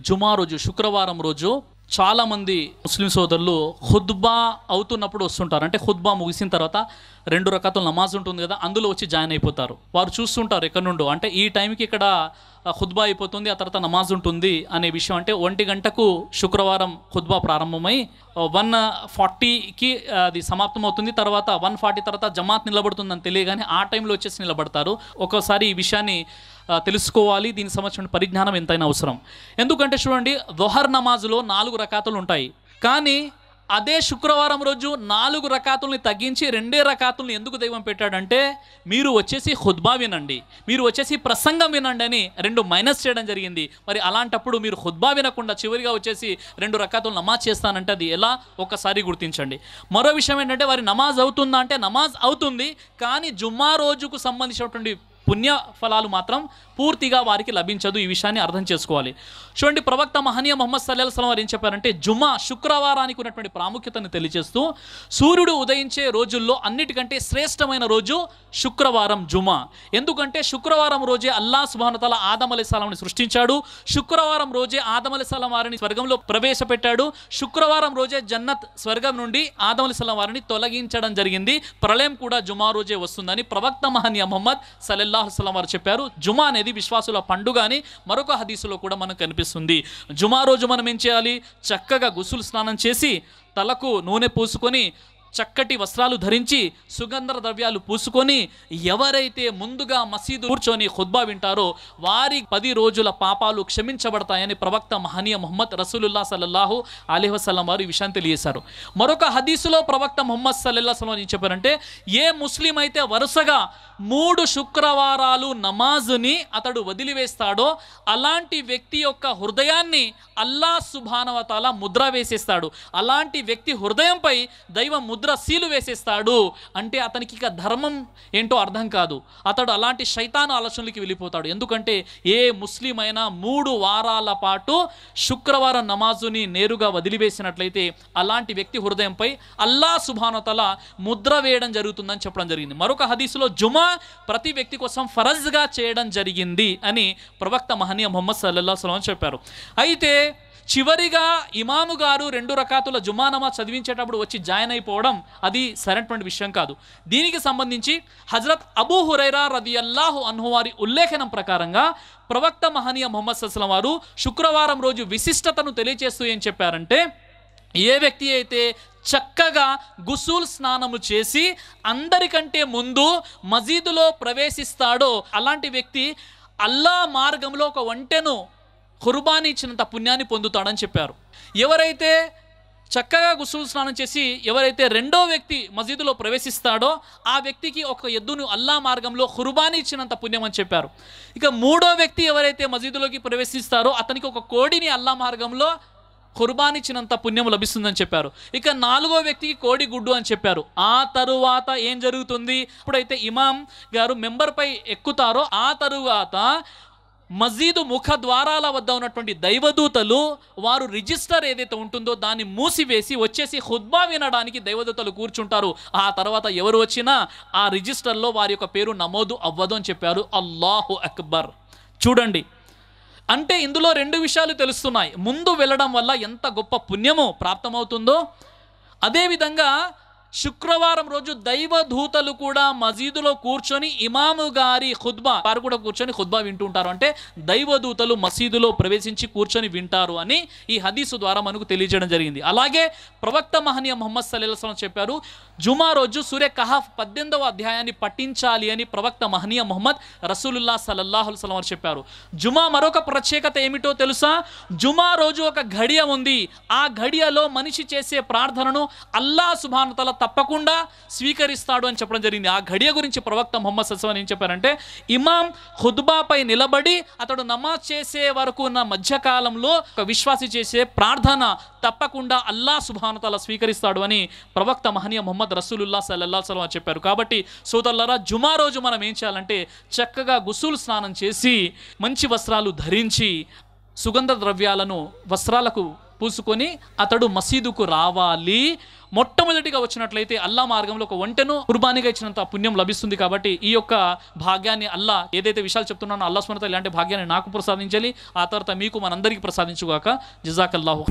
జుమా రోజు, శుక్రవారం రోజు చాలామంది ముస్లిం సోదరులు ఖుద్బా అవుతున్నప్పుడు వస్తుంటారు. అంటే ఖుద్బా ముగిసిన తర్వాత 2 రకాతుల నమాజ్ ఉంటుంది కదా, అందులో వచ్చి జాయిన్ అయిపోతారు. వారు చూస్తుంటారు ఎక్కడి నుండో, అంటే ఈ టైంకి ఇక్కడ ఖుద్బా అయిపోతుంది, ఆ తర్వాత నమాజ్ ఉంటుంది అనే విషయం. అంటే 1 గంటకు శుక్రవారం ఖుద్బా ప్రారంభమై 1:40కి అది సమాప్తం అవుతుంది. తర్వాత 1:40 తర్వాత జమాత్ నిలబడుతుందని తెలియగానే ఆ టైంలో వచ్చేసి నిలబడతారు. ఒక్కోసారి ఈ విషయాన్ని తెలుసుకోవాలి, దీనికి సంబంధించిన పరిజ్ఞానం ఎంతైనా అవసరం. ఎందుకంటే చూడండి, దుహర్ నమాజులో 4 రకాతులు ఉంటాయి, కానీ అదే శుక్రవారం రోజు 4 రకాతుల్ని తగ్గించి 2 రకాతుల్ని ఎందుకు దైవం పెట్టాడంటే, మీరు వచ్చేసి ఖుద్బా వినండి, మీరు వచ్చేసి ప్రసంగం వినండి అని 2 మైనస్ చేయడం జరిగింది. మరి అలాంటప్పుడు మీరు ఖుద్బా వినకుండా చివరిగా వచ్చేసి 2 రకాతులు నమాజ్ చేస్తానంటే అది ఎలా, ఒక్కసారి గుర్తించండి. మరో విషయం ఏంటంటే, వారి నమాజ్ అవుతుందా అంటే నమాజ్ అవుతుంది, కానీ జుమ్మా రోజుకు సంబంధించినటువంటి పుణ్య ఫలాలు మాత్రం పూర్తిగా వారికి లభించదు. ఈ విషయాన్ని అర్థం చేసుకోవాలి. చూడండి, ప్రవక్త మహనీయ ముహమ్మద్ సల్లల్లాహు అలైహి వసల్లం వారు ఏం చెప్పారంటే, జుమ్మా శుక్రవారానికి ఉన్నటువంటి ప్రాముఖ్యతను తెలియజేస్తూ, సూర్యుడు ఉదయించే రోజుల్లో అన్నిటికంటే శ్రేష్టమైన రోజు శుక్రవారం జుమా. ఎందుకంటే శుక్రవారం రోజే అల్లాహ్ సుబ్హానహు వ తఆలా ఆదం అలైహిస్సలాంని సృష్టించాడు. శుక్రవారం రోజే ఆదం అలైహిస్సలాం వారిని స్వర్గంలో ప్రవేశపెట్టాడు. శుక్రవారం రోజే జన్నత్ స్వర్గం నుండి ఆదం అలైహిస్సలాం వారిని తొలగించడం జరిగింది. ప్రళయం కూడా జుమా రోజే వస్తుందని ప్రవక్త మహనీయ ముహమ్మద్ సల్లల్లాహు అలైహి వసల్లం వారు చెప్పారు. జుమా అనేది విశ్వాసుల పండుగ అని మరొక హదీసులో కూడా మనకు కనిపిస్తుంది. జుమా రోజు మనం ఏం చేయాలి? చక్కగా గుసులు స్నానం చేసి, తలకు నూనె పూసుకొని, చక్కటి వస్త్రాలు ధరించి, సుగంధ ద్రవ్యాలు పూసుకొని, ఎవరైతే ముందుగా మసీదు కూర్చొని ఖుద్బా వింటారో వారి 10 రోజుల పాపాలు క్షమించబడతాయని ప్రవక్త మహనీయ ముహమ్మద్ రసూలుల్లాహ్ సల్లల్లాహు అలైహి వసల్లం వారు ఈ విషయాన్ని తెలియజేశారు. మరొక హదీసులో ప్రవక్త ముహమ్మద్ సల్లల్లాహు అలైహి వసల్లం ఏం చెప్పారంటే, ఏ ముస్లిం అయితే వరుసగా 3 శుక్రవారాలు నమాజుని అతడు వదిలివేస్తాడో అలాంటి వ్యక్తి యొక్క హృదయాన్ని అల్లాహ్ సుబ్హానహు వ తఆలా ముద్ర వేసేస్తాడు. అలాంటి వ్యక్తి హృదయంపై దైవం ముద్ర సీలు వేసేస్తాడు. అంటే అతనికి ఇక ధర్మం ఏంటో అర్థం కాదు, అతడు అలాంటి శైతాను ఆలోచనలకి వెళ్ళిపోతాడు. ఎందుకంటే ఏ ముస్లిం అయినా 3 వారాల పాటు శుక్రవారం నమాజుని నేరుగా వదిలివేసినట్లయితే అలాంటి వ్యక్తి హృదయంపై అల్లాహ్ సుబ్హానహు వ తఆలా ముద్ర వేయడం జరుగుతుందని చెప్పడం జరిగింది. మరొక హదీసులో జుమా ప్రతి వ్యక్తి కోసం ఫరజ్గా చేయడం జరిగింది అని ప్రవక్త మహనీయ ముహమ్మద్ సల్లల్లాహు అలైహి వసల్లం చెప్పారు. అయితే చివరిగా ఇమాము గారు 2 రకాతుల జుమా నమాజ్ చదివించేటప్పుడు వచ్చి జాయిన్ అయిపోవడం అది సరైనటువంటి విషయం కాదు. దీనికి సంబంధించి హజరత్ అబూ హురైరా రదియల్లాహు అన్హు వారి ఉల్లేఖనం ప్రకారంగా ప్రవక్త మహనీయ ముహమ్మద్ సల్లల్లాహు అలైహి వసల్లం వారు శుక్రవారం రోజు విశిష్టతను తెలియజేస్తూ ఏం చెప్పారంటే, ఏ వ్యక్తి అయితే చక్కగా గుసూల్ స్నానము చేసి అందరికంటే ముందు మసీదులో ప్రవేశిస్తాడో అలాంటి వ్యక్తి అల్లాహ్ మార్గంలో ఒక ఒంటెను ఖుర్బానీ ఇచ్చినంత పుణ్యాన్ని పొందుతాడని చెప్పారు. ఎవరైతే చక్కగా గుసూల్ స్నానం చేసి ఎవరైతే రెండో వ్యక్తి మసీదులో ప్రవేశిస్తాడో ఆ వ్యక్తికి ఒక ఎద్దును అల్లాహ్ మార్గంలో ఖుర్బానీ ఇచ్చినంత పుణ్యం అని చెప్పారు. ఇక 3వ వ్యక్తి ఎవరైతే మసీదులోకి ప్రవేశిస్తారో అతనికి ఒక కోడిని అల్లాహ్ మార్గంలో ఖుర్బానీ ఇచ్చినంత పుణ్యం లభిస్తుందని చెప్పారు. ఇక 4వ వ్యక్తికి కోడి గుడ్డు అని చెప్పారు. ఆ తరువాత ఏం జరుగుతుంది? ఎప్పుడైతే ఇమాం గారు మెంబర్పై ఎక్కుతారో ఆ తరువాత మసీదు ముఖ ద్వారాల వద్ద ఉన్నటువంటి దైవదూతలు వారు రిజిస్టర్ ఏదైతే ఉంటుందో దాన్ని మూసివేసి వచ్చేసి ఖుద్బా వినడానికి దైవదూతలు కూర్చుంటారు. ఆ తర్వాత ఎవరు వచ్చినా ఆ రిజిస్టర్లో వారి యొక్క పేరు నమోదు అవ్వదు అని చెప్పారు. అల్లాహు అక్బర్. చూడండి, అంటే ఇందులో 2 విషయాలు తెలుస్తున్నాయి. ముందు వెళ్ళడం వల్ల ఎంత గొప్ప పుణ్యమో ప్రాప్తమవుతుందో, అదేవిధంగా శుక్రవారం రోజు దైవదూతలు కూడా మసీదులో కూర్చొని ఇమాము గారి ఖుద్బా వారు కూడా కూర్చొని ఖుద్బా వింటుంటారు. అంటే దైవదూతలు మసీదులో ప్రవేశించి కూర్చొని వింటారు అని ఈ హదీసు ద్వారా మనకు తెలియజేయడం జరిగింది. అలాగే ప్రవక్త మహనీయ ముహమ్మద్ సల్లల్లాహు అలైహి వసల్లం చెప్పారు, జుమా రోజు సూర్య కహఫ్ 18వ అధ్యాయాన్ని పఠించాలి అని ప్రవక్త మహనీయ ముహమ్మద్ రసూలుల్లాహ్ సల్లల్లాహు అలైహి వసల్లం చెప్పారు. జుమా మరొక ప్రత్యేకత ఏమిటో తెలుసా? జుమా రోజు ఒక ఘడియ ఉంది. ఆ ఘడియలో మనిషి చేసే ప్రార్థనను అల్లాహ్ సుబ్హానహు వ తఆలా తప్పకుండా స్వీకరిస్తాడు అని చెప్పడం జరిగింది. ఆ ఘడియ గురించి ప్రవక్త ముహమ్మద్ సల్లల్లాహు అలైహి వసల్లం ఏం చెప్పారంటే, ఇమాం ఖుద్బాపై నిలబడి అతడు నమాజ్ చేసే వరకు ఉన్న మధ్యకాలంలో ఒక విశ్వాసి చేసే ప్రార్థన తప్పకుండా అల్లాహ్ సుబ్హానహు వ తఆలా స్వీకరిస్తాడు అని ప్రవక్త మహనీయ ముహమ్మద్ రసూలుల్లాహ్ సల్లల్లాహు అలైహి వసల్లం చెప్పారు. కాబట్టి సోదరులారా, జుమా రోజు మనం ఏం చేయాలంటే చక్కగా గుసూల్ స్నానం చేసి మంచి వస్త్రాలు ధరించి సుగంధ ద్రవ్యాలను వస్త్రాలకు పూసుకొని అతడు మసీదుకు రావాలి. మొట్టమొదటిగా వచ్చినట్లయితే అల్లా మార్గంలో ఒక ఒంటెను కుర్బానీగా ఇచ్చినంత పుణ్యం లభిస్తుంది. కాబట్టి ఈ యొక్క భాగ్యాన్ని అల్లా ఏదైతే విషయాలు చెప్తున్నానో అల్లా సుబ్హానహు వ తఆలా ఇలాంటి భాగ్యాన్ని నాకు ప్రసాదించాలి, ఆ తర్వాత మీకు మనందరికీ ప్రసాదించుగాక. జజాకల్లాహు.